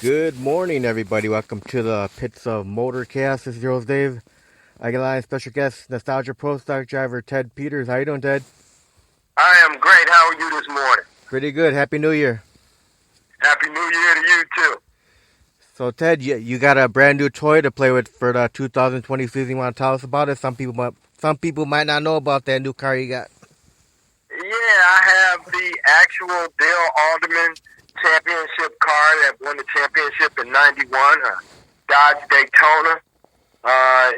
Good morning, everybody. Welcome to the Pits of Motorcast. This is your host, Dave. I got a special guest, Nostalgia Pro Stock driver Ted Peters. How you doing, Ted? I am great. How are you this morning? Pretty good. Happy New Year. Happy New Year to you too. So, Ted, you got a brand new toy to play with for the 2020 season. You want to tell us about it? Some people might not know about that new car you got. Yeah, I have the actual Dale Alderman championship car that won the championship in '91, a Dodge Daytona.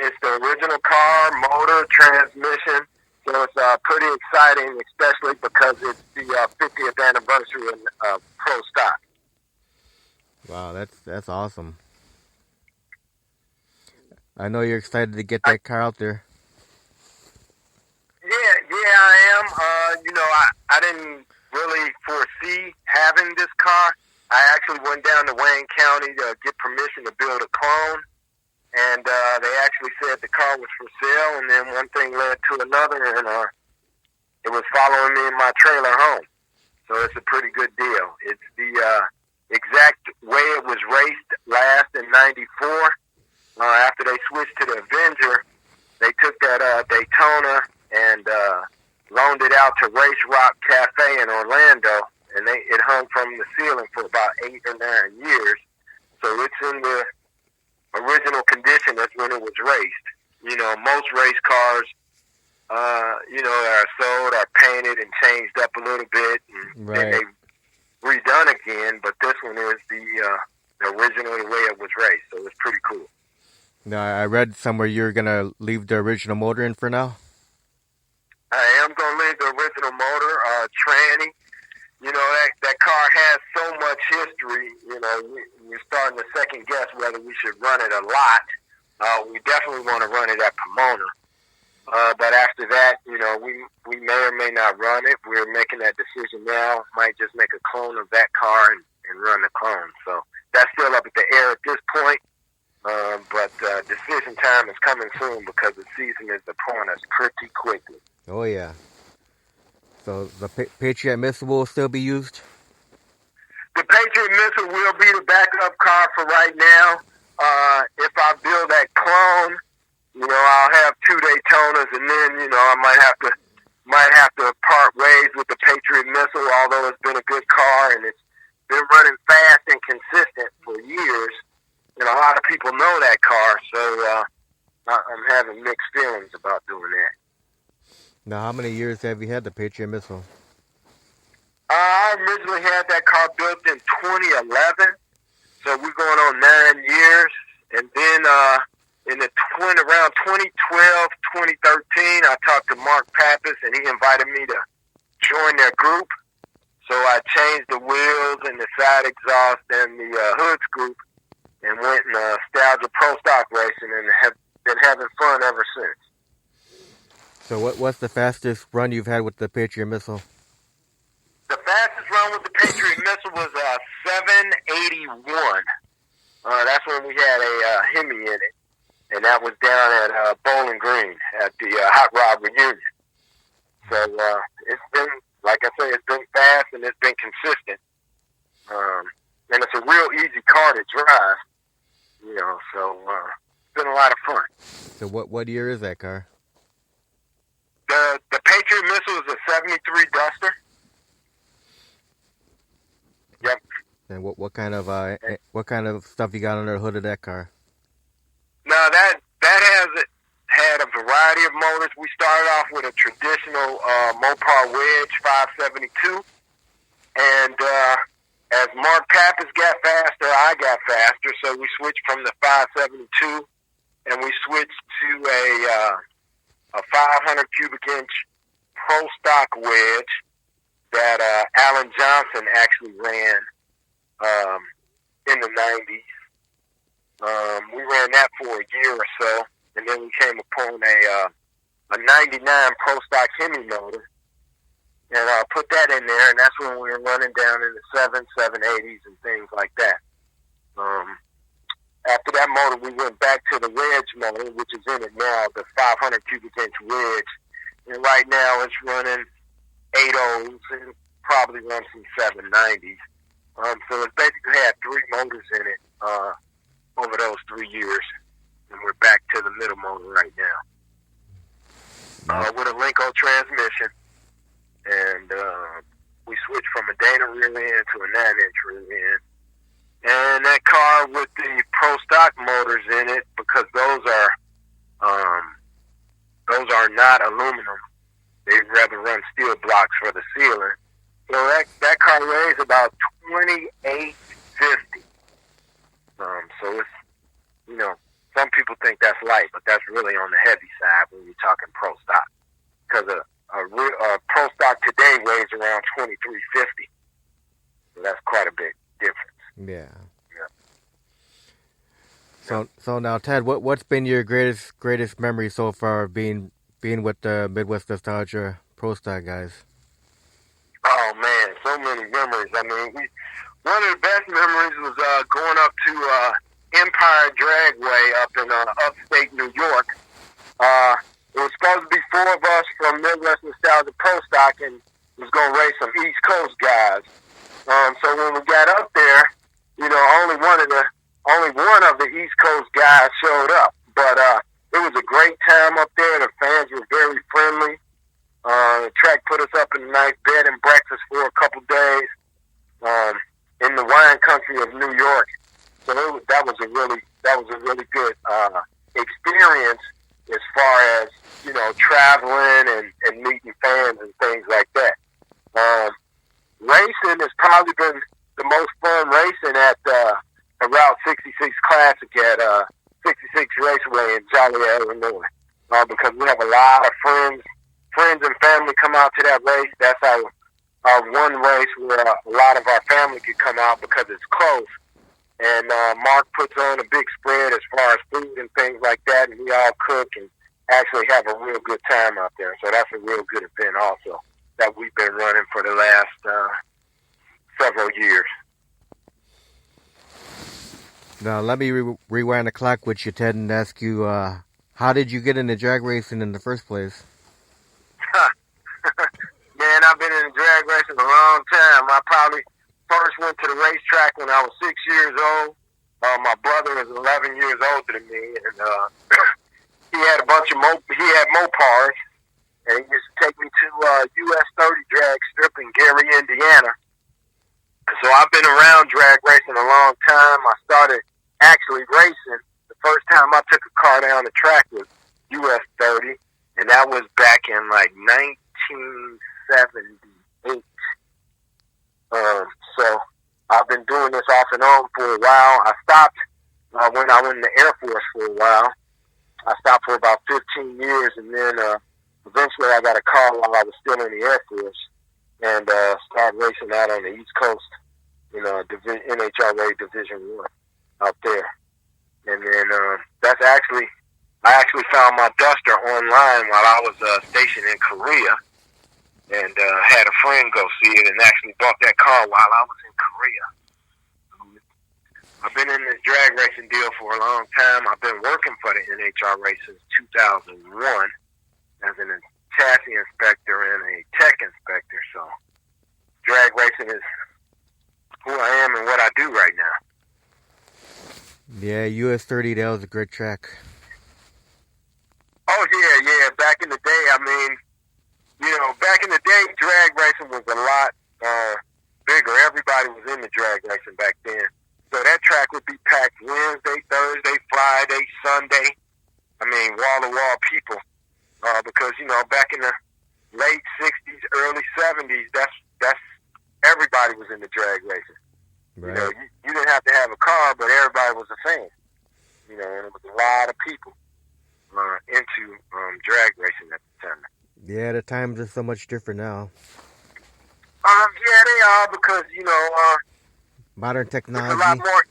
It's the original car, motor, transmission. So it's pretty exciting, especially because it's the 50th anniversary of Pro Stock. Wow, that's awesome. I know you're excited to get I, that car out there. yeah, I am. I didn't really foresee having this car. I actually went down to Wayne County to get permission to build a clone, and they actually said the car was for sale. And then one thing led to another, and it was following me in my trailer home. So it's a pretty good deal. It's the exact way it was raced last in '94. After they switched to the Avenger, they took that Daytona and loaned it out to Race Rock Cafe in Orlando, and it hung from the ceiling for about 8 or 9 years. So it's in the original condition as when it was raced. Most race cars, that are sold are painted and changed up a little bit, and then Right. they redone again. But this one is the original the way it was raced, so it's pretty cool. Now, I read somewhere you're going to leave the original motor in for now. I am going to leave the original motor, tranny. That car has so much history. We're starting to second guess whether we should run it a lot. We definitely want to run it at Pomona. But after that, we may or may not run it. We're making that decision now. Might just make a clone of that car and run the clone. So that's still up in the air at this point. But decision time is coming soon because the season is upon us pretty quickly. Oh, yeah. So the Patriot missile will still be used? The Patriot Missile will be the backup car for right now. If I build that clone, I'll have 2 Daytonas, and then I might have to part ways with the Patriot Missile. Although it's been a good car and it's been running fast and consistent for years, and a lot of people know that car. So I'm having mixed feelings about doing that. Now, how many years have you had the Patriot missile? I originally had that car built in 2011, so we're going on 9 years. And then around 2012, 2013, I talked to Mark Pappas, and he invited me to join their group. So I changed the wheels and the side exhaust and the hoods group, and went in Nostalgia Pro Stock Racing, and have been having fun ever since. So what's the fastest run you've had with the Patriot missile? The fastest run with the Patriot Missile was 781. That's when we had a Hemi in it, and that was down at Bowling Green at the Hot Rod Reunion. So it's been, like I say, it's been fast and it's been consistent. And it's a real easy car to drive, so it's been a lot of fun. So what year is that car? The Patriot Missile is a 73 Duster. Yep. And what kind of stuff you got under the hood of that car? Now that has had a variety of motors. We started off with a traditional Mopar Wedge 572, and as Mark Pappas got faster, I got faster, so we switched from the 572, and we switched to a 500 cubic inch Pro Stock Wedge that Alan Johnson actually ran in the 90s. We ran that for a year or so, and then we came upon a 99 Pro Stock Hemi motor, and put that in there, and that's when we were running down in the 780s and things like that. After that motor, we went back to the Wedge motor, which is in it now, the 500 cubic inch Wedge, and right now it's running 8.0s and probably run some 790s. So it basically had 3 motors in it over those 3 years, and we're back to the middle motor right now with a Lenco transmission, and we switched from a Dana rear end to a 9-inch rear end. And that car with the Pro Stock motors in it, because those are not aluminum. They'd rather run steel blocks for the sealer. So that car weighs about 2850. So it's, you know, some people think that's light, but that's really on the heavy side when you're talking Pro Stock. Because a Pro Stock today weighs around 2350. So that's quite a bit different. Yeah. So now, Ted, what's been your greatest memory so far of being with the Midwest Nostalgia Pro Stock guys? Oh man, so many memories. I mean, one of the best memories was going up to Empire Dragway up in upstate New York. It was supposed to be 4 of us from Midwest Nostalgia Pro Stock, and it was going to race some East Coast guys. So when we got up there, you know, only one of the East Coast guys showed up. But it was a great time up there. The fans were very friendly. The track put us up in a nice bed and breakfast for a couple days in the wine country of New York. So that was a really good experience as far as, you know, traveling and meeting fans and things like that. Racing has probably been the most fun racing at Route 66 Classic at 66 Raceway in Joliet, Illinois, because we have a lot of friends and family come out to that race. That's our one race where a lot of our family could come out because it's close. And Mark puts on a big spread as far as food and things like that, and we all cook and actually have a real good time out there. So that's a real good event also that we've been running for the last several years. Now, let me rewind the clock with you, Ted, and ask you, how did you get into drag racing in the first place? Man, I've been in drag racing a long time. I probably first went to the racetrack when I was 6 years old. My brother is 11 years older than me, and he had a bunch of Mopars, and he used to take me to US 30 drag strip in Gary, Indiana. So I've been around drag racing a long time. I started actually racing. The first time I took a car down the track was US 30, and that was back in like 1978. So I've been doing this off and on for a while. I stopped when I went in the Air Force for a while. I stopped for about 15 years, and then eventually I got a car while I was still in the Air Force, and started racing out on the East Coast, you know, NHRA Division 1 out there. And then I actually found my Duster online while I was stationed in Korea, and had a friend go see it and actually bought that car while I was in Korea. I've been in this drag racing deal for a long time. I've been working for the NHRA since 2001 as a chassis inspector and a tech inspector. So drag racing is who I am and what I do right now. Yeah, US 30, that was a great track. Oh, yeah. Back in the day, I mean, you know, back in the day, drag racing was a lot bigger. Everybody was into drag racing back then. So that track would be packed Wednesday, Thursday, Friday, Sunday. I mean, wall-to-wall people. Because, you know, back in the late 60s, early 70s, that's everybody was into drag racing. Right. You know, you didn't have to have a car, but everybody was a fan. You know, and it was a lot of people into drag racing at the time. Yeah, the times are so much different now. Yeah, they are, because, you know, modern technology. A lot more.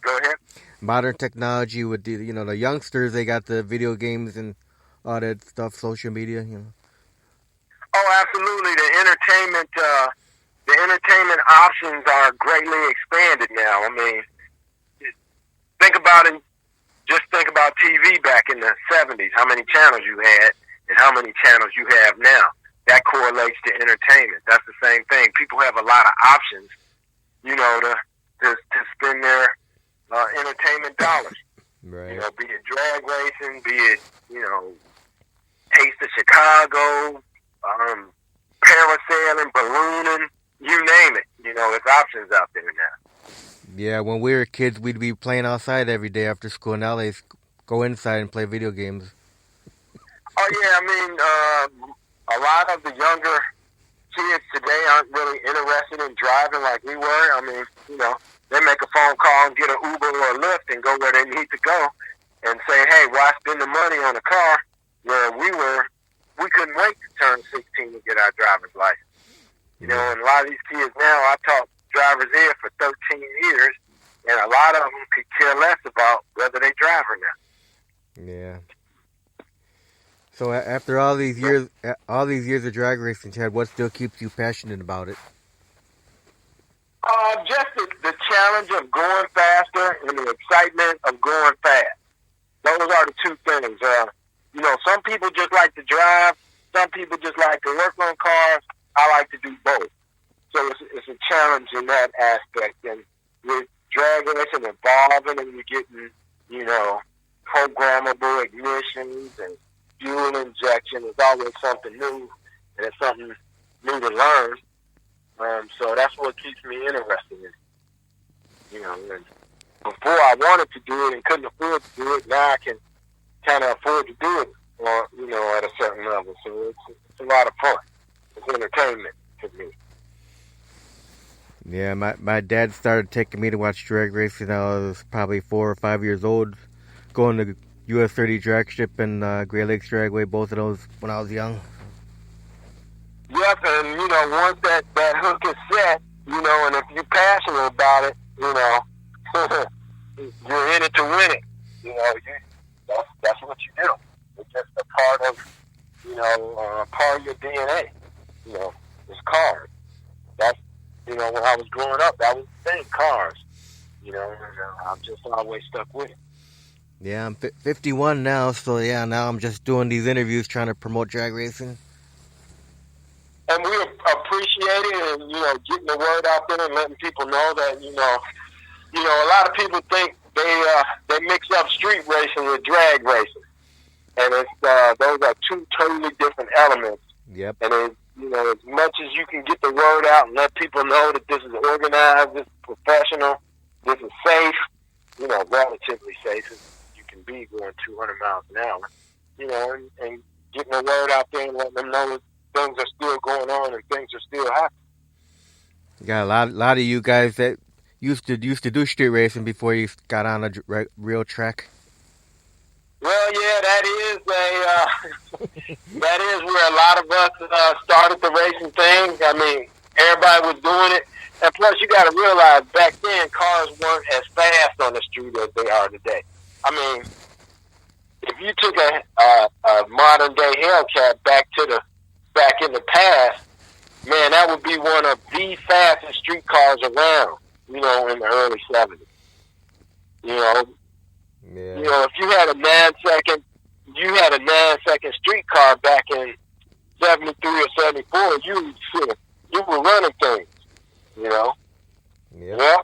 Go ahead. Modern technology with the, you know, the youngsters, they got the video games and all that stuff, social media, you know. Oh, absolutely. The entertainment options are greatly expanded now. I mean, think about TV back in the 70s, how many channels you had and how many channels you have now. That correlates to entertainment. That's the same thing. People have a lot of options to spend their entertainment dollars. Right. You know, be it drag racing, be it, Taste of Chicago, parasailing, ballooning, you name it. You know, there's options out there now. Yeah, when we were kids, we'd be playing outside every day after school. Now they go inside and play video games. Oh, yeah, I mean, a lot of the younger kids today aren't really interested in driving like we were. I mean, they make a phone call and get an Uber or a Lyft and go where they need to go and say, hey, why spend the money on a car? Where we couldn't wait to turn 16 to get our driver's license. You know, and a lot of these kids now, I taught driver's ed for 13 years, and a lot of them could care less about whether they drive or not. Yeah. So after all these years of drag racing, Chad, what still keeps you passionate about it? Just the challenge of going faster and the excitement of going fast. Those are the two things. Some people just like to drive. Some people just like to work on cars. I like to do both. So it's a challenge in that aspect. And with drag racing evolving and you're getting, programmable ignitions and fuel injection, it's always something new, and it's something new to learn. So that's what keeps me interested in it. And before I wanted to do it and couldn't afford to do it, now I can kind of afford to do it, at a certain level. So it's a lot of fun. It's entertainment for me. Yeah, my dad started taking me to watch drag racing. I was probably 4 or 5 years old, going to US 30 Drag Strip and Great Lakes Dragway, both of those when I was young. Yep, and once that hook is set, and if you're passionate about it, you're in it to win it. That's what you do. It's just a part of, part of your DNA. It's cars. That's, when I was growing up, that was the thing, cars. And I've just always stuck with it. Yeah, I'm 51 now, so yeah, now I'm just doing these interviews trying to promote drag racing. And we appreciate it, and getting the word out there and letting people know that a lot of people think they mix up street racing with drag racing, and it's those are two totally different elements. Yep. And as much as you can get the word out and let people know that this is organized, this is professional, this is safe, relatively safe as you can be going 200 miles an hour, and getting the word out there and letting them know that things are still going on and things are still happening. You got a lot of you guys that used to do street racing before you got on a real track. Well, yeah, that is where a lot of us started the racing thing. I mean, everybody was doing it, and plus you got to realize back then cars weren't as fast on the street as they are today. I mean, if you took a modern day Hellcat back in the past, man, that would be one of the fastest street cars around, in the early 70s. Yeah. If you had a 9-second street car back in 73 or 74, you were running things, Yeah. Yeah.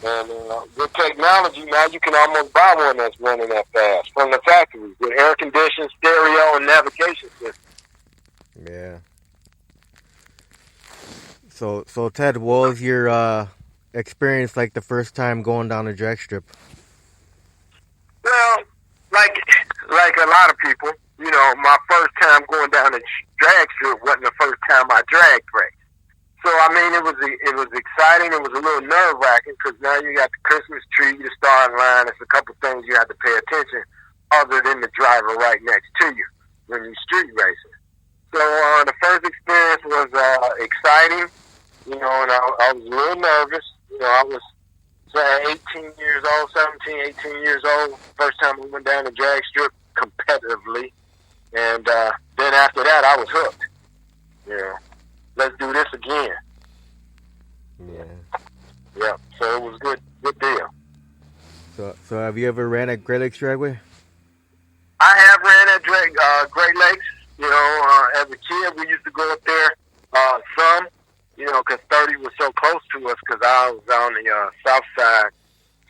And with technology now, you can almost buy one that's running that fast from the factory with air conditioning, stereo, and navigation system. Yeah. So Ted, what was your experience like the first time going down a drag strip? Well, like a lot of people, my first time going down a drag strip wasn't the first time I drag raced. So I mean, it was exciting. It was a little nerve wracking because now you got the Christmas tree, the starting line. There's a couple things you have to pay attention other than the driver right next to you when you're street racing. So the first experience was exciting, and I was a little nervous. I was say 18 years old, 17, 18 years old. First time we went down the drag strip competitively, and then after that I was hooked. Let's do this again. Yeah. So it was good deal. So have you ever ran at Great Lakes Dragway? I have ran at Great Lakes. As a kid, we used to go up there some, because 30 was so close to us because I was on the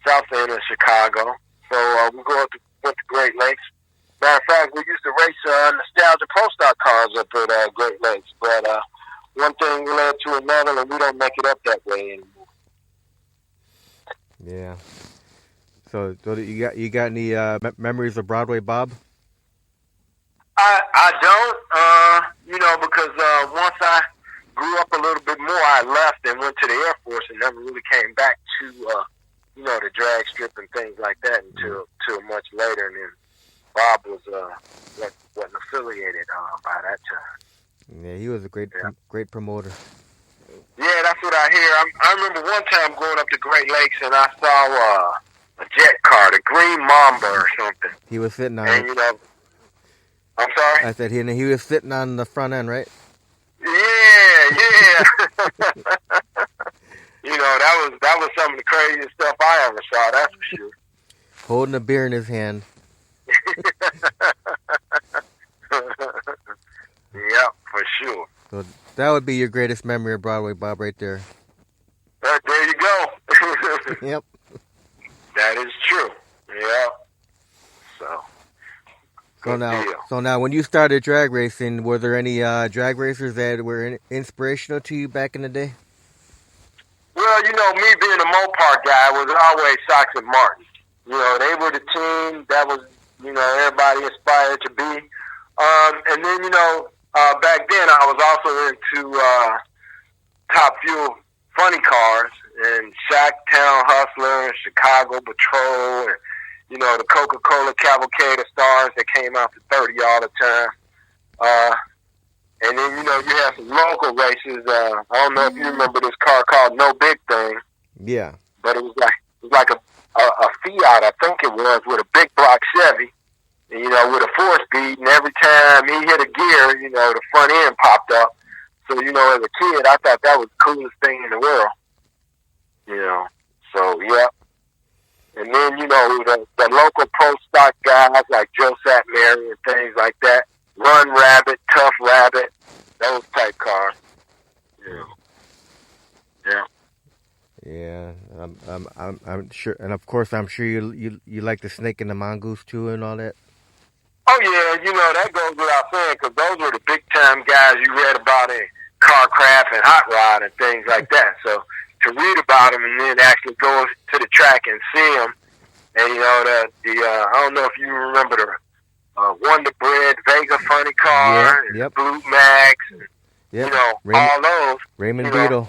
south end of Chicago. So we went to Great Lakes. Matter of fact, we used to race nostalgia pro stock cars up at Great Lakes, but one thing led to another, and we don't make it up that way anymore. Yeah. So you got any memories of Broadway Bob? I don't, because once I grew up a little bit more, I left and went to the Air Force and never really came back to, the drag strip and things like that until much later. And then Bob wasn't affiliated by that time. Yeah, he was a great promoter. Yeah, that's what I hear. I remember one time going up to Great Lakes and I saw a jet car, the Green Mamba or something. He was sitting on and, it. I'm sorry? I said he was sitting on the front end, right? Yeah. that was some of the craziest stuff I ever saw, that's for sure. Holding a beer in his hand. Yeah, for sure. So that would be your greatest memory of Broadway Bob right there. There you go. Yep. That is true. Yeah. So now, when you started drag racing, were there any drag racers that were inspirational to you back in the day? Well, me being a Mopar guy was always Sox and Martin. They were the team that was, everybody aspired to be. And then, back then I was also into Top Fuel funny cars and Shacktown Hustler and Chicago Patrol and, the Coca-Cola Cavalcade of Stars that came out for 30 all the time. And then, you had some local races. I don't know if you remember this car called No Big Thing. Yeah. But it was like a Fiat, I think it was, with a big block Chevy, and, with a 4-speed, and every time he hit a gear, the front end popped up. So, as a kid, I thought that was the coolest thing in the world. So, yeah. And then, the local pro stock guys like Joe Satmary and things like that, Run Rabbit, Tough Rabbit, those type cars. Yeah. Yeah, I'm sure, and of course, I'm sure you like the Snake and the Mongoose too, and all that. Oh yeah, that goes without saying, because those were the big time guys you read about in Carcraft and Hot Rod and things like that. So to read about them and then actually go to the track and see them, and I don't know if you remember the Wonder Bread Vega funny car, and Blue Max, and, all those. Raymond Beetle.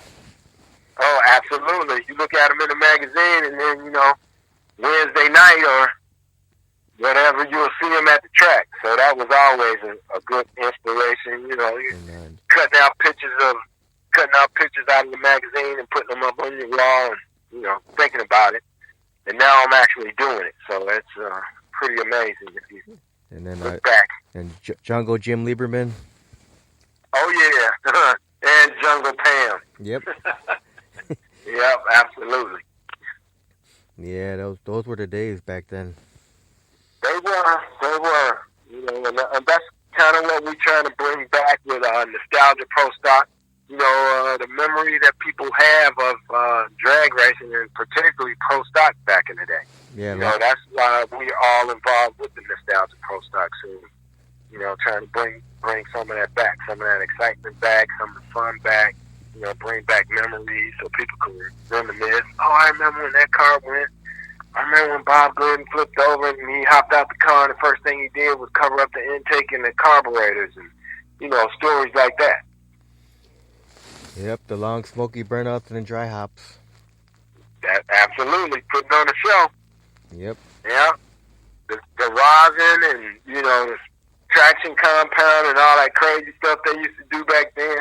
Oh, absolutely. You look at them in the magazine, and then, Wednesday night or whatever, you'll see them at the track. So that was always a good inspiration. Cutting out pictures out of the magazine and putting them up on your wall and, thinking about it. And now I'm actually doing it. So it's pretty amazing if you look back. And Jungle Jim Lieberman. Oh, yeah. And Jungle Pam. Yep. Yep, absolutely. Yeah, those were the days back then. They were. And that's kind of what we're trying to bring back with Nostalgia Pro Stock. The memory that people have of drag racing and particularly pro stock back in the day. Yeah, that's why we're all involved with the Nostalgia Pro Stock scene. Trying to bring some of that back, some of that excitement back, some of the fun back. Bring back memories so people can reminisce. Oh, I remember when that car went. I remember when Bob Gooden flipped over and he hopped out the car and the first thing he did was cover up the intake and the carburetors and, stories like that. Yep, the long smoky burnouts and the dry hops. That absolutely. Putting on a show. Yep. Yeah. The rosin and, the traction compound and all that crazy stuff they used to do back then.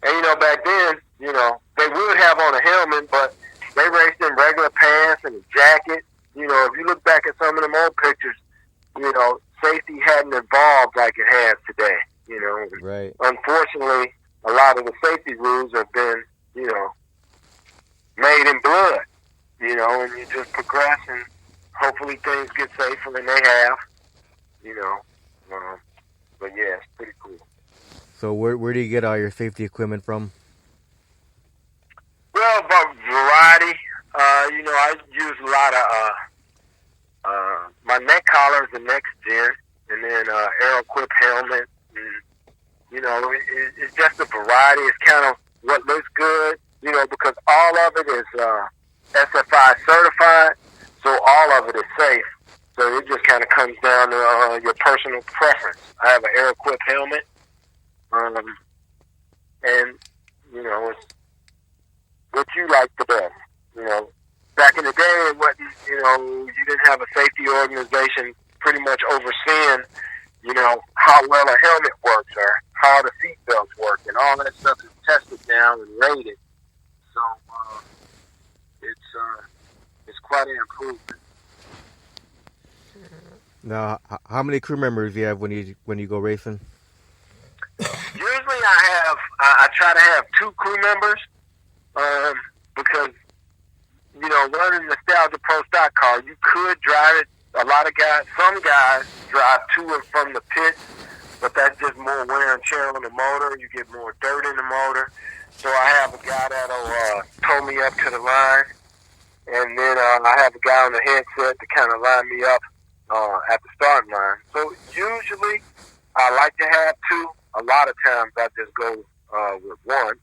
And, back then, they would have on a helmet, but they raced in regular pants and a jacket. If you look back at some of them old pictures, safety hadn't evolved like it has today, Right. Unfortunately, a lot of the safety rules have been, made in blood, and you just progress and hopefully things get safer, and they have, but yeah, it's pretty cool. So where do you get all your safety equipment from? Well, variety. I use a lot of my neck collar is the next gen, and then Aeroquip helmet. And, it's just a variety. It's kind of what looks good, because all of it is SFI certified, so all of it is safe. So it just kind of comes down to your personal preference. I have an Aeroquip helmet, and it's what you like the best. Back in the day, it wasn't, you didn't have a safety organization pretty much overseeing, how well a helmet works or how the seat belts work, and all that stuff is tested now and rated. So it's quite an improvement. Now, how many crew members do you have when you go racing? Usually, I try to have 2 crew members, because running Nostalgia Pro Stock car, you could drive it. Some guys drive to and from the pit, but that's just more wear and tear on the motor. You get more dirt in the motor. So I have a guy that'll tow me up to the line, and then I have a guy on the headset to kind of line me up at the starting line. So usually I like to have 2. A lot of times I just go with 1.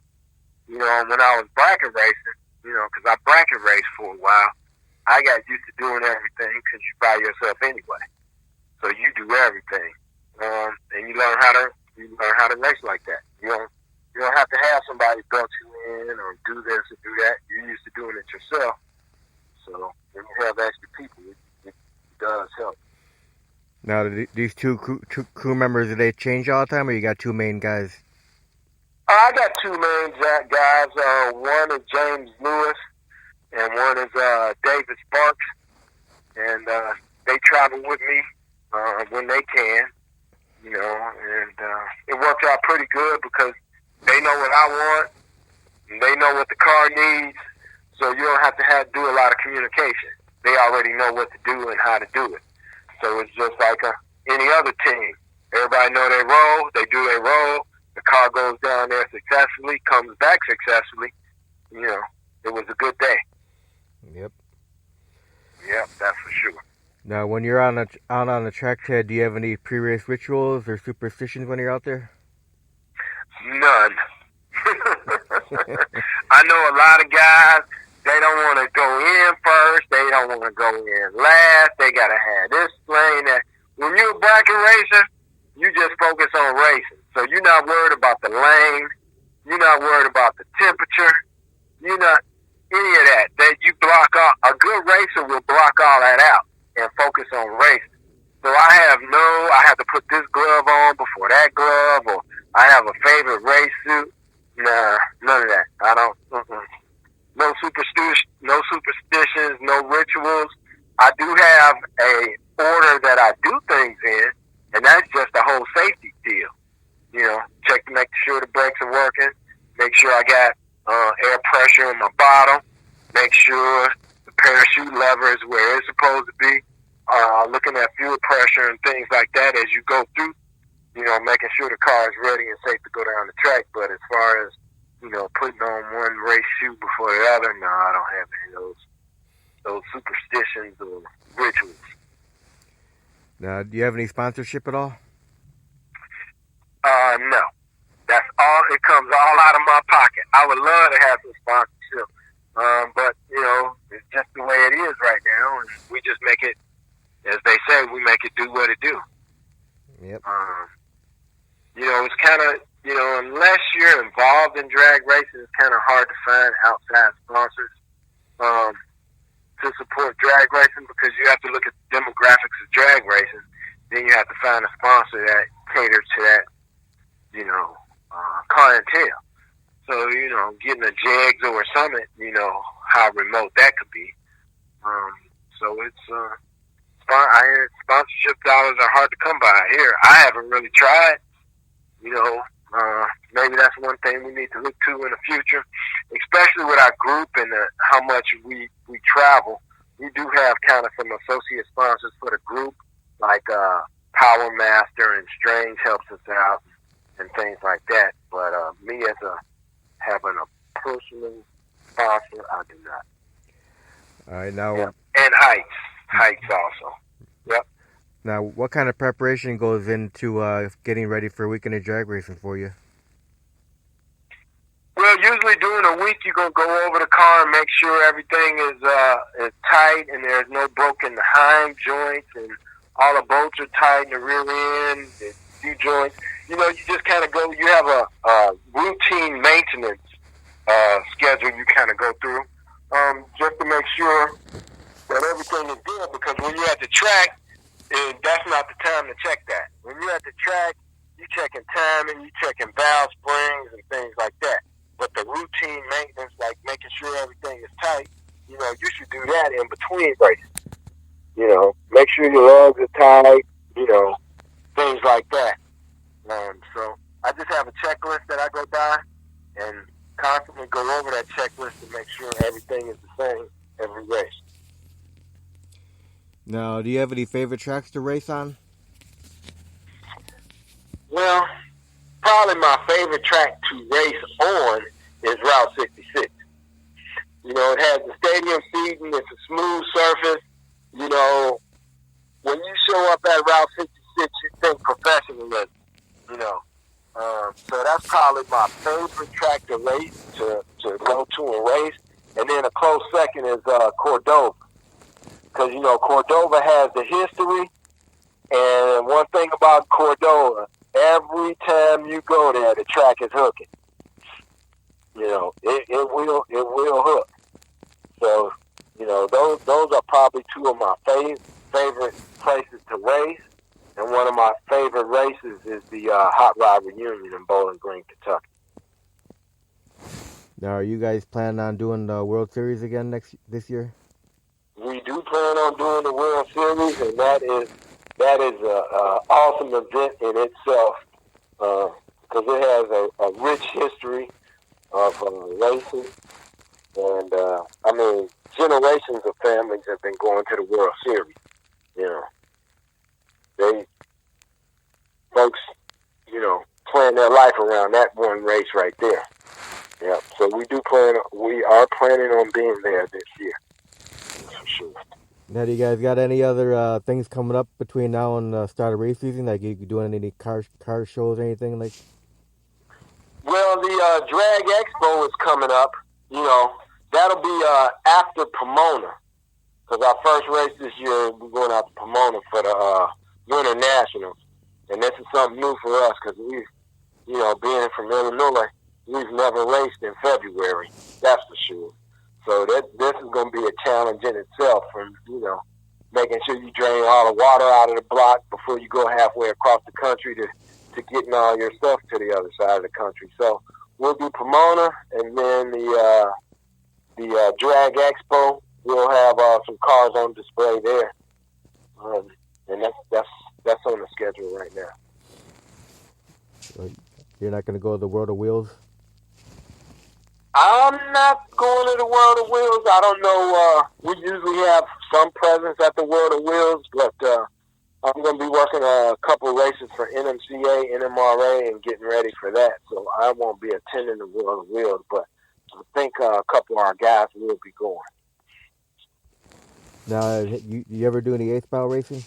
When I was bracket racing, because I bracket raced for a while, I got used to doing everything because you by yourself anyway. So you do everything, and you learn how to race like that. You don't have to have somebody belt you in or do this or do that. You're used to doing it yourself. So when you have extra people, it does help. Now, these two crew members, do they change all the time, or you got 2 main guys? I got 2 main guys. One is James Lewis, and one is David Sparks. And they travel with me when they can, and it works out pretty good because they know what I want, and they know what the car needs, so you don't have to do a lot of communication. They already know what to do and how to do it. So it's just like any other team. Everybody know their role. They do their role. The car goes down there successfully, comes back successfully. It was a good day. Yep. Yep, that's for sure. Now, when you're out on the track, Ted, do you have any pre-race rituals or superstitions when you're out there? None. I know a lot of guys, they don't want to go in first. They don't want to go in last. They got to have this lane. That. When you're a bracket racer, you just focus on racing. So you're not worried about the lane. You're not worried about the temperature. You're not any of that. That you block out. A good racer will block all that out and focus on racing. So I have to put this glove on before that glove, or I have a favorite race suit. Nah, none of that. I don't. No superstitions, no rituals. I do have a order that I do things in, and that's just a whole safety deal. Check to make sure the brakes are working, make sure I got air pressure in my bottom, make sure the parachute lever is where it's supposed to be, looking at fuel pressure and things like that as you go through, making sure the car is ready and safe to go down the track. But as far as, putting on one race shoe before the other, no, I don't have any of those superstitions or rituals. Now, do you have any sponsorship at all? No. That's all. It comes all out of my pocket. I would love to have some sponsorship, but it's just the way it is right now, and we just make it, as they say, we make it do what it do. Yep. It's kind of, unless you're involved in drag racing, it's kind of hard to find outside sponsors to support drag racing, because you have to look at the demographics of drag racing. Then you have to find a sponsor that caters to that, clientele. So, getting a JEGS or a Summit, how remote that could be. So it's, I hear sponsorship dollars are hard to come by here. I haven't really tried. Maybe that's one thing we need to look to in the future, especially with our group and how much we travel. We do have kind of some associate sponsors for the group, like Power Master and Strange helps us out and things like that. But me as having a personal sponsor. I do not. All right, now. Yeah. And heights also. Yep. Now, what kind of preparation goes into getting ready for a weekend of drag racing for you? Well, usually during a week, you're gonna go over the car and make sure everything is tight and there's no broken hind joints and all the bolts are tight in the rear end, the U joints. You know, you just kind of go. You have a routine maintenance schedule you kind of go through, just to make sure that everything is good. Because when you're at the track, that's not the time to check that. When you're at the track, you're checking timing, you're checking valve springs and things like that. But the routine maintenance, like making sure everything is tight, you know, you should do that in between races. You know, make sure your lugs are tight, you know, things like that. So I just have a checklist that I go by and constantly go over that checklist to make sure everything is the same every race. Now, do you have any favorite tracks to race on? Well, probably my favorite track to race on is Route 66. You know, it has the stadium seating. It's a smooth surface. You know, when you show up at Route 66, you think professionalism. You know, so that's probably my favorite track to race, to go to and race. And then a close second is Cordova. Because, you know, Cordova has the history. And one thing about Cordova, every time you go there, the track is hooking. You know, it will hook. So, you know, those are probably two of my favorite places to race. And one of my favorite races is the Hot Rod Reunion in Bowling Green, Kentucky. Now, are you guys planning on doing the World Series again this year? We do plan on doing the World Series, and that is a awesome event in itself, because it has a rich history of racing, and I mean, generations of families have been going to the World Series. You know, folks, you know, plan their life around that one race right there. Yeah, so we are planning on being there this year. For sure. Now, do you guys got any other things coming up between now and the start of race season? Like, you doing any car shows or anything like? Well, the Drag Expo is coming up. You know, that'll be after Pomona, because our first race this year, we're going out to Pomona for the Winter Nationals, and this is something new for us because we, you know, being from Illinois, we've never raced in February. That's for sure. So this is going to be a challenge in itself, from, you know, making sure you drain all the water out of the block before you go halfway across the country to getting all your stuff to the other side of the country. So we'll do Pomona, and then the Drag Expo. We'll have some cars on display there, and that's on the schedule right now. So you're not going to go to the World of Wheels? I'm not going to the World of Wheels. I don't know. We usually have some presence at the World of Wheels, but I'm going to be working a couple of races for NMCA, NMRA, and getting ready for that. So I won't be attending the World of Wheels, but I think a couple of our guys will be going. Now, you ever do any 8th mile racing?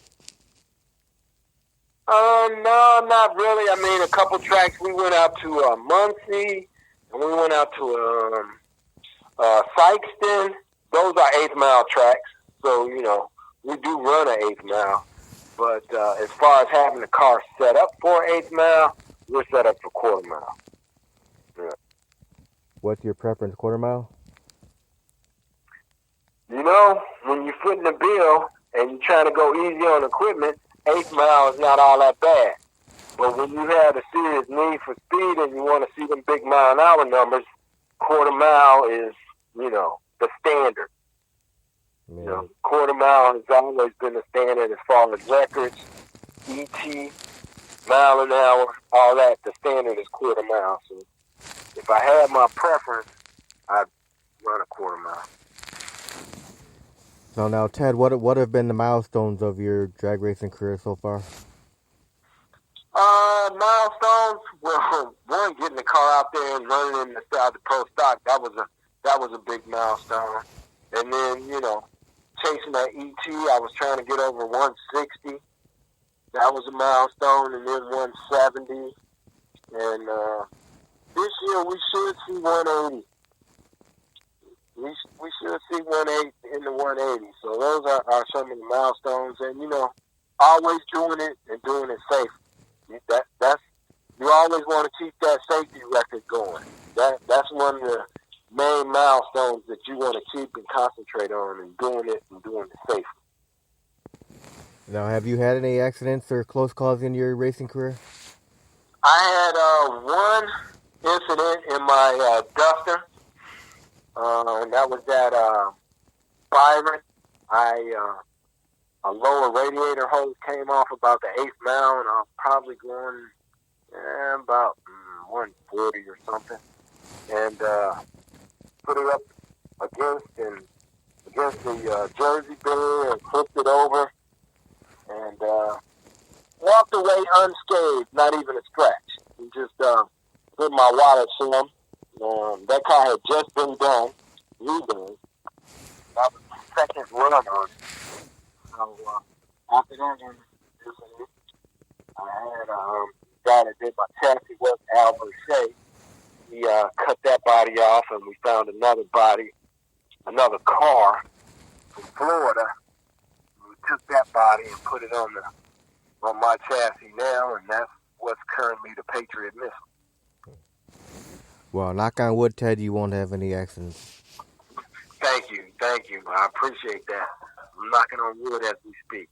No, not really. I mean, a couple tracks. We went out to Muncie, and we went out to Sykeston. Those are 8th mile tracks. So, you know, we do run an 8th mile. But as far as having the car set up for 8th mile, we're set up for quarter mile. Yeah. What's your preference, quarter mile? You know, when you're footing the bill and you're trying to go easy on equipment, 8th mile is not all that bad. But when you have a serious need for speed and you want to see them big mile-an-hour numbers, quarter mile is, you know, the standard. Man. You know, quarter mile has always been the standard as far as records, ET, mile an hour, all that. The standard is quarter mile. So if I had my preference, I'd run a quarter mile. So now, Ted, what have been the milestones of your drag racing career so far? Milestones. Well, one, getting the car out there and running in the South Pro stock. That was That was a big milestone. And then, chasing that ET, I was trying to get over 160. That was a milestone, and then 170. And this year we should see 180. We should see 180 in the 180. So those are some of the milestones. And, always doing it and doing it safe. You always want to keep that safety record going. That's one of the main milestones that you want to keep and concentrate on, and doing it safely. Now, have you had any accidents or close calls in your racing career? I had one incident in my Duster, and that was at Byron. A lower radiator hose came off about the 8th mile, and I was probably going about 140 or something, and put it up against the Jersey barrier and flipped it over, and walked away unscathed, not even a scratch. And just put my wallet some. That car had just been done, redone. That was the second run on it. So after that, I had a guy that did my chassis work, Albert Shea. He cut that body off, and we found another car from Florida. We took that body and put it on my chassis now, and that's what's currently the Patriot missile. Well, knock on wood, Ted, you won't have any accidents. Thank you. I appreciate that. I'm knocking on wood as we speak.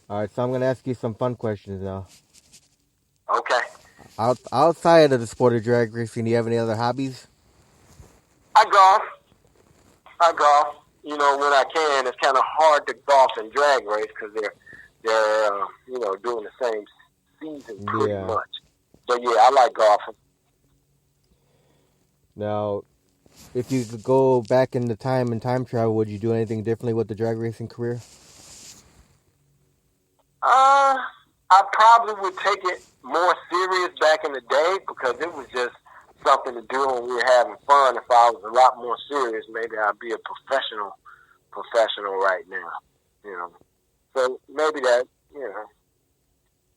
All right, so I'm going to ask you some fun questions now. Okay. Outside of the sport of drag racing, do you have any other hobbies? I golf. When I can. It's kind of hard to golf and drag race because they're doing the same season pretty much. But yeah, I like golfing. Now, if you could go back in the time and time travel, would you do anything differently with the drag racing career? I probably would take it more serious back in the day because it was just something to do when we were having fun. If I was a lot more serious, maybe I'd be a professional right now. So maybe that,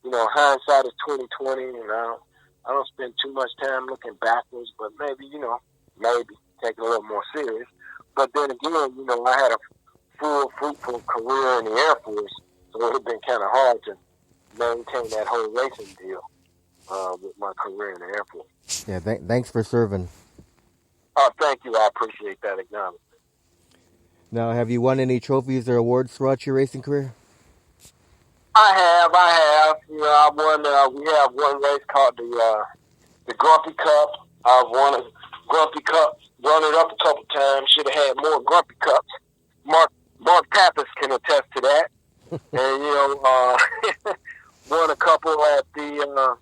hindsight is 20/20, and I don't spend too much time looking backwards, but maybe take it a little more serious. But then again, I had a full, fruitful career in the Air Force, so it would have been kind of hard to maintain that whole racing deal with my career in the Air Force. Yeah, thanks for serving. Oh, thank you. I appreciate that acknowledgement. Now, have you won any trophies or awards throughout your racing career? I have. I won. We have one race called the Grumpy Cup. I've won a Grumpy Cup, run it up a couple times. Should have had more Grumpy Cups. Mark Pappas can attest to that. And won a couple at the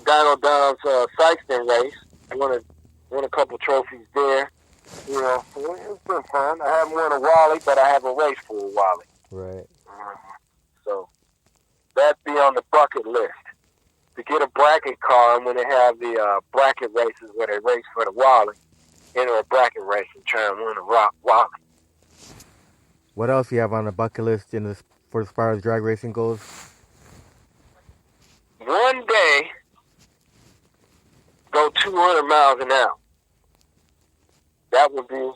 Dino Don's Sykeston race. I won a couple trophies there. So it's been fun. I haven't won a Wally, but I haven't raced for a Wally. Right. So that'd be on the bucket list. To get a bracket car, and when they have the bracket races where they race for the Wally, enter a bracket race and try and win a Wally. What else do you have on the bucket list for as far as drag racing goes? One day, go 200 miles an hour. That would be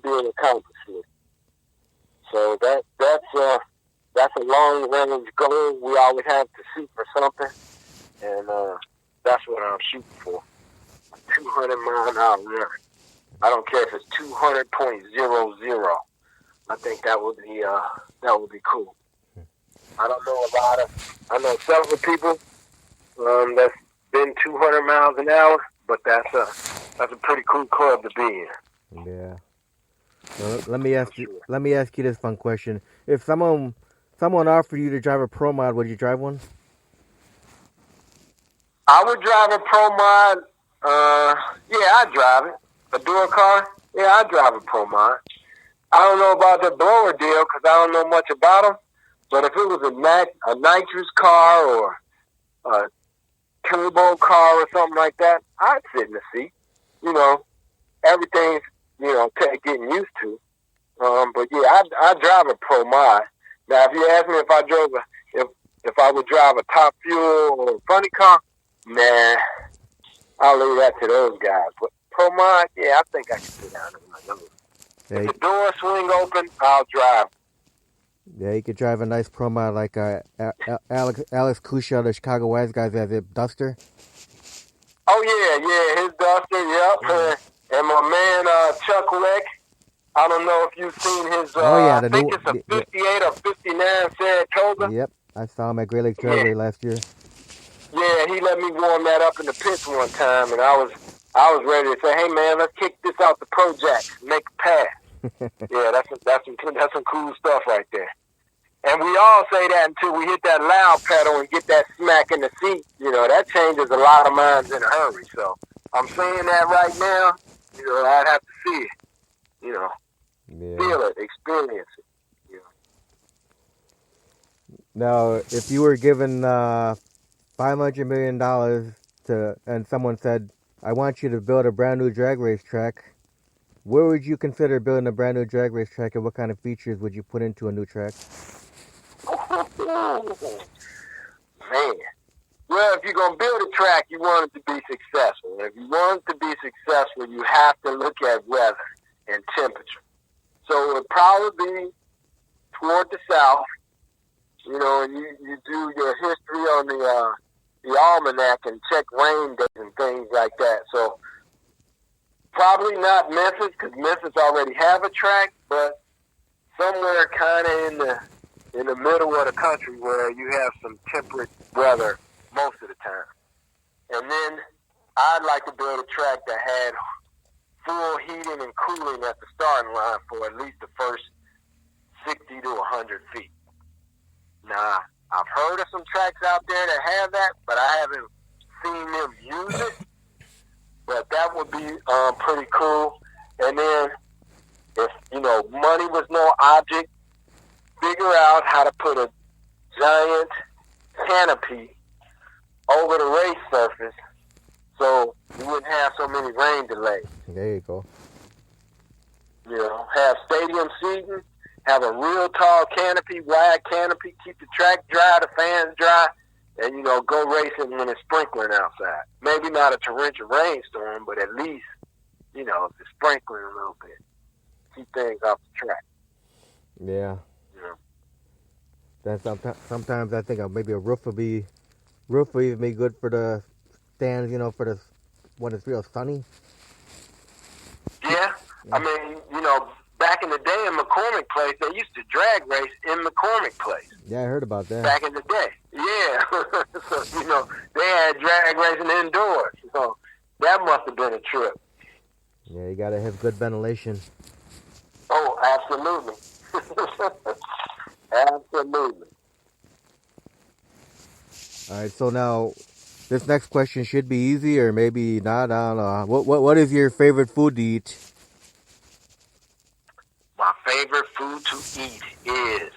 an accomplishment. So that's a long range goal. We always have to shoot for something, and that's what I'm shooting for. A 200 mile an hour run. I don't care if it's 200.00. I think that would be cool. I don't know I know several people that's been 200 miles an hour, but that's a pretty cool club to be in. Yeah. Well, let me ask you this fun question: if someone offered you to drive a Pro Mod, would you drive one? I would drive a Pro Mod. Yeah, I'd drive it. A dual car. Yeah, I'd drive a Pro Mod. I don't know about the blower deal because I don't know much about them. But if it was a nitrous car or a turbo car or something like that, I'd sit in the seat. you know, everything's, you know, getting used to. But yeah, I drive a Pro Mod. Now, if you ask me if I drove if I would drive a Top Fuel or a funny car, nah, I'll leave that to those guys. But Pro Mod, yeah, I think I can sit down in one. If the door swing open, I'll drive. Yeah, you could drive a nice Pro Mod like Alex Kusha, the Chicago Wise guys, has a Duster. Oh yeah, his Duster, yep. Mm-hmm. And my man Chuck Leck. I don't know if you've seen his. I think it's a 58 or 59 Saratoga. Yep, I saw him at Great Lakes Dragway last year. Yeah, he let me warm that up in the pits one time, and I was ready to say, "Hey man, let's kick this out the Pro Jacks, make a pass." Yeah, that's some cool stuff right there. And we all say that until we hit that loud pedal and get that smack in the seat. You know, that changes a lot of minds in a hurry. So I'm saying that right now. You know, I'd have to see it. You know, feel it, experience it. You know. Now, if you were given $500 million and someone said, "I want you to build a brand new drag race track," where would you consider building a brand new drag race track, and what kind of features would you put into a new track? Man. Well, if you're going to build a track, you want it to be successful. And if you want it to be successful, you have to look at weather and temperature. So it would probably be toward the south, you know, and you do your history on the almanac and check rain days and things like that. So probably not Memphis, because Memphis already have a track, but somewhere kind of in the middle of the country where you have some temperate weather most of the time. And then I'd like to build a track that had full heating and cooling at the starting line for at least the first 60 to 100 feet. Now, I've heard of some tracks out there that have that, but I haven't seen them use it. But that would be pretty cool. And then, if, you know, money was no object, figure out how to put a giant canopy over the race surface so you wouldn't have so many rain delays. There you go. You know, have stadium seating, have a real tall canopy, wide canopy, keep the track dry, the fans dry, and, you know, go racing when it's sprinkling outside. Maybe not a torrential rainstorm, but at least, you know, if it's sprinkling a little bit, keep things off the track. Yeah. Yeah. Then sometimes I think maybe a roof would even be good for the stands, you know, for when it's real sunny. Yeah. I mean, you know, back in the day in McCormick Place, they used to drag race in McCormick Place. Yeah, I heard about that. Back in the day. Yeah. So, you know, they had drag racing indoors. So that must have been a trip. Yeah, you got to have good ventilation. Oh, absolutely. Absolutely. All right, so now this next question should be easy, or maybe not. I don't know. What is your favorite food to eat? My favorite food to eat is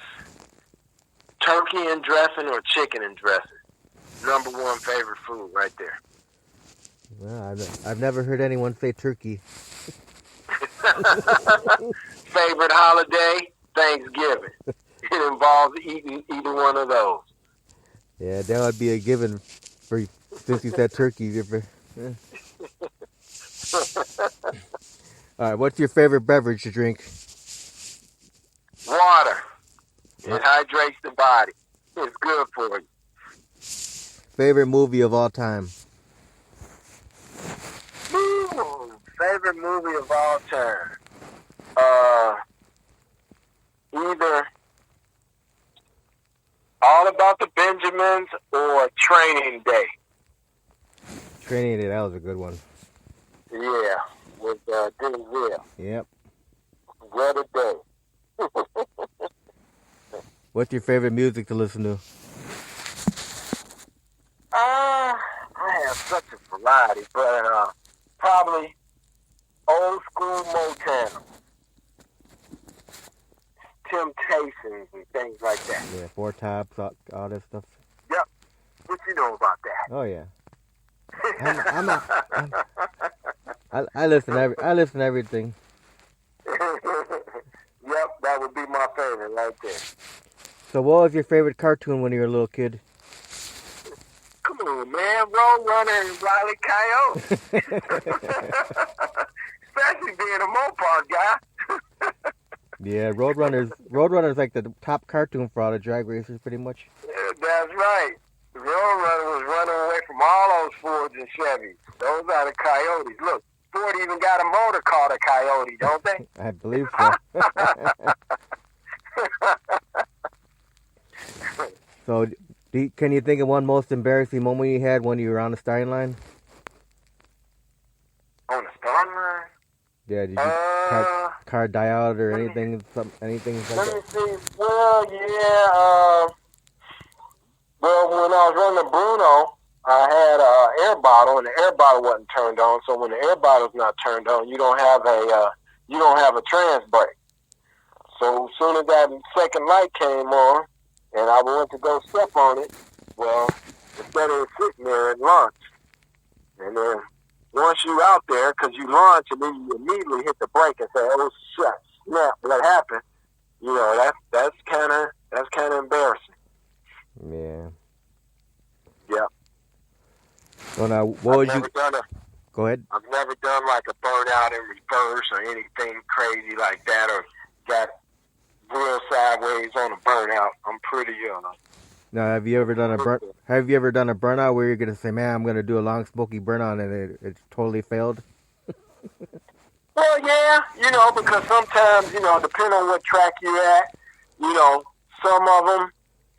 turkey and dressing or chicken and dressing. Number one favorite food right there. Well, I've never heard anyone say turkey. Favorite holiday? Thanksgiving. It involves eating either one of those. Yeah, that would be a given for since you said turkey. All right, what's your favorite beverage to drink? Water. It hydrates the body. It's good for you. Favorite movie of all time? Favorite movie of all time? Either All About the Benjamins or Training Day. Training Day, that was a good one. Yeah, with Denzel. Yep. What a day. What's your favorite music to listen to? I have such a variety, but probably old school Motown. Temptations and things like that. Yeah, Four Tops, all that stuff. Yep. What you know about that? Oh yeah. I listen I listen to everything. Yep, that would be my favorite right there. So what was your favorite cartoon when you were a little kid? Come on, man. Roadrunner and Wile E. Coyote. Especially being a Mopar guy. Yeah, Roadrunner's like the top cartoon for all the drag racers, pretty much. Yeah, that's right. The Roadrunner was running away from all those Fords and Chevys. Those are the Coyotes. Look, Ford even got a motor called a Coyote, don't they? I believe so. So, can you think of one most embarrassing moment you had when you were on the starting line? On the starting line? Yeah, did you car die out or anything anything like Let that? me see. Well, yeah. Well, when I was running Bruno, I had an air bottle, and the air bottle wasn't turned on. So when the air bottle's not turned on, you don't have a trans brake. So as soon as that second light came on, and I went to go step on it, well, instead of sitting there and launch, and then once you out there, because you launch and then you immediately hit the brake and say, "Oh shit, snap, what happened?" You know, that's kind of embarrassing. Yeah. Yeah. Well, now, what would you... Go ahead. I've never done like a burnout in reverse or anything crazy like that, or got real sideways on a burnout. I'm pretty Now, have you ever done a burnout where you're gonna say, "Man, I'm gonna do a long smoky burnout," and it totally failed? Well, yeah, because sometimes, depending on what track you're at, some of them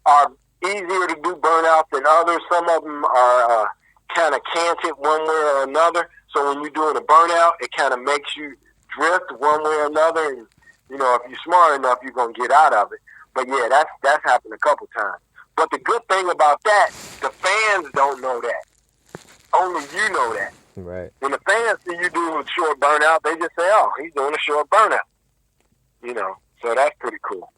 are easier to do burnout than others. Some of them are kind of canted one way or another. So when you're doing a burnout, it kind of makes you drift one way or another. And, if you're smart enough, you're going to get out of it. But, yeah, that's happened a couple times. But the good thing about that, the fans don't know that. Only you know that. Right. When the fans see you do a short burnout, they just say, "Oh, he's doing a short burnout." So that's pretty cool.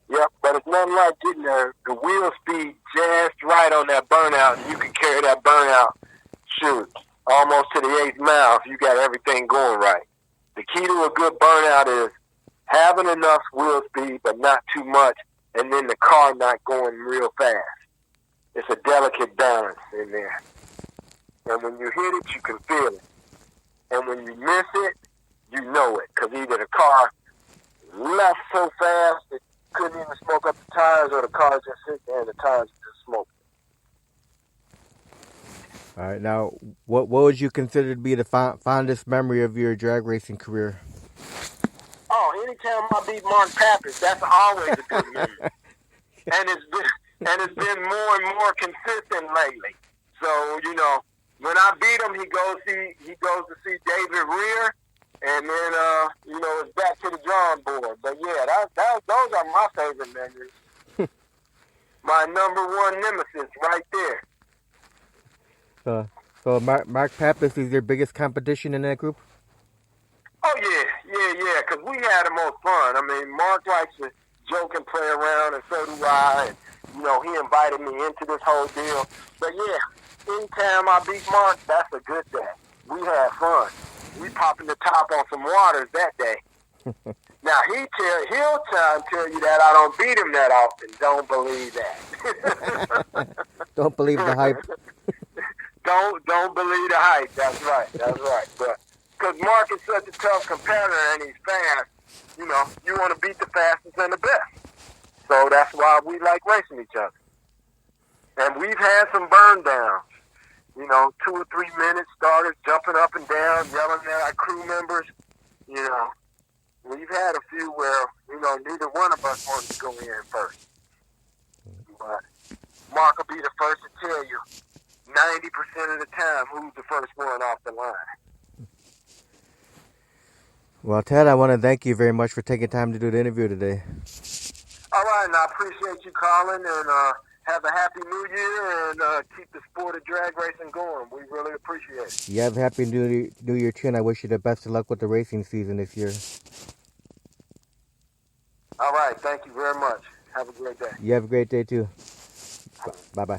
Yep, but it's nothing like getting the wheel speed just right on that burnout, and you can carry that burnout, almost to the 8th mile if you got everything going right. The key to a good burnout is having enough wheel speed, but not too much, and then the car not going real fast. It's a delicate balance in there. And when you hit it, you can feel it. And when you miss it, you know it. Because either the car left so fast it couldn't even smoke up the tires, or the car just sit there and the tires just smoke. All right. Now, what would you consider to be the fondest memory of your drag racing career? Oh, anytime I beat Mark Pappas, that's always a good memory. And it's been more and more consistent lately. So, when I beat him, he goes to see David Rear, and then it's back to the drawing board. But yeah, those are my favorite memories. My number one nemesis, right there. So Mark Pappas is your biggest competition in that group? Oh yeah, because we had the most fun. I mean, Mark likes to joke and play around, and so do I. And, he invited me into this whole deal. But yeah, anytime I beat Mark, that's a good day. We had fun. We popping the top on some waters that day. Now he'll try and tell you that I don't beat him that often. Don't believe that. Don't believe the hype. Don't believe the hype. That's right. But because Mark is such a tough competitor and he's fast, you want to beat the fastest and the best. So that's why we like racing each other. And we've had some burn downs. 2 or 3 minutes, starters jumping up and down, yelling at our crew members. We've had a few where, neither one of us wanted to go in first. But Mark will be the first to tell you 90% of the time who's the first one off the line. Well, Ted, I want to thank you very much for taking time to do the interview today. All right, and I appreciate you calling, and have a happy new year, and keep the sport of drag racing going. We really appreciate it. You have a happy new year too, and I wish you the best of luck with the racing season this year. All right, thank you very much. Have a great day. You have a great day too. Bye-bye.